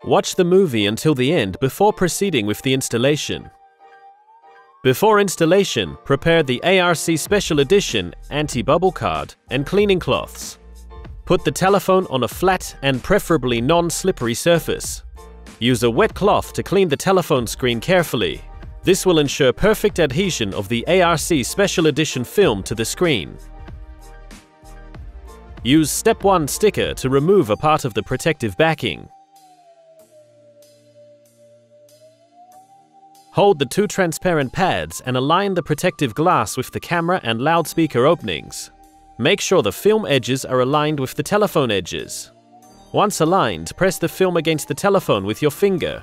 Watch the movie until the end before proceeding with the installation. Before installation, prepare the ARC Special Ediion anti-bubble card and cleaning cloths. Put the telephone on a flat and preferably non-slippery surface. Use a wet cloth to clean the telephone screen carefully. This will ensure perfect adhesion of the ARC Special Ediion film to the screen. Use Step 1 sticker to remove a part of the protective backing. Hold the two transparent pads and align the protective glass with the camera and loudspeaker openings. Make sure the film edges are aligned with the telephone edges. Once aligned, press the film against the telephone with your finger.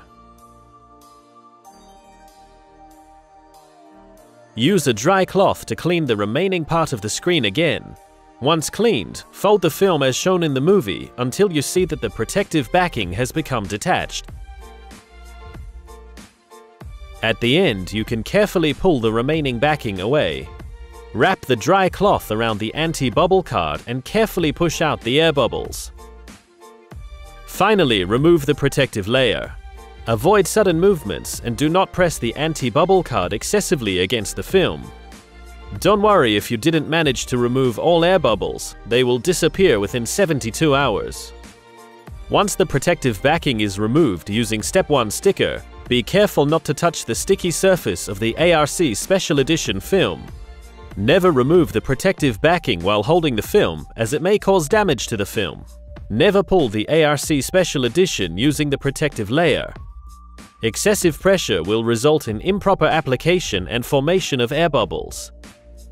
Use a dry cloth to clean the remaining part of the screen again. Once cleaned, fold the film as shown in the movie until you see that the protective backing has become detached. At the end, you can carefully pull the remaining backing away. Wrap the dry cloth around the anti-bubble card and carefully push out the air bubbles. Finally, remove the protective layer. Avoid sudden movements and do not press the anti-bubble card excessively against the film. Don't worry if you didn't manage to remove all air bubbles, they will disappear within 72 hours. Once the protective backing is removed using Step 1 sticker, be careful not to touch the sticky surface of the ARC Special Ediion film. Never remove the protective backing while holding the film, as it may cause damage to the film. Never pull the ARC Special Ediion using the protective layer. Excessive pressure will result in improper application and formation of air bubbles.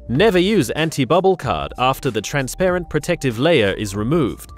Never use anti-bubble card after the transparent protective layer is removed.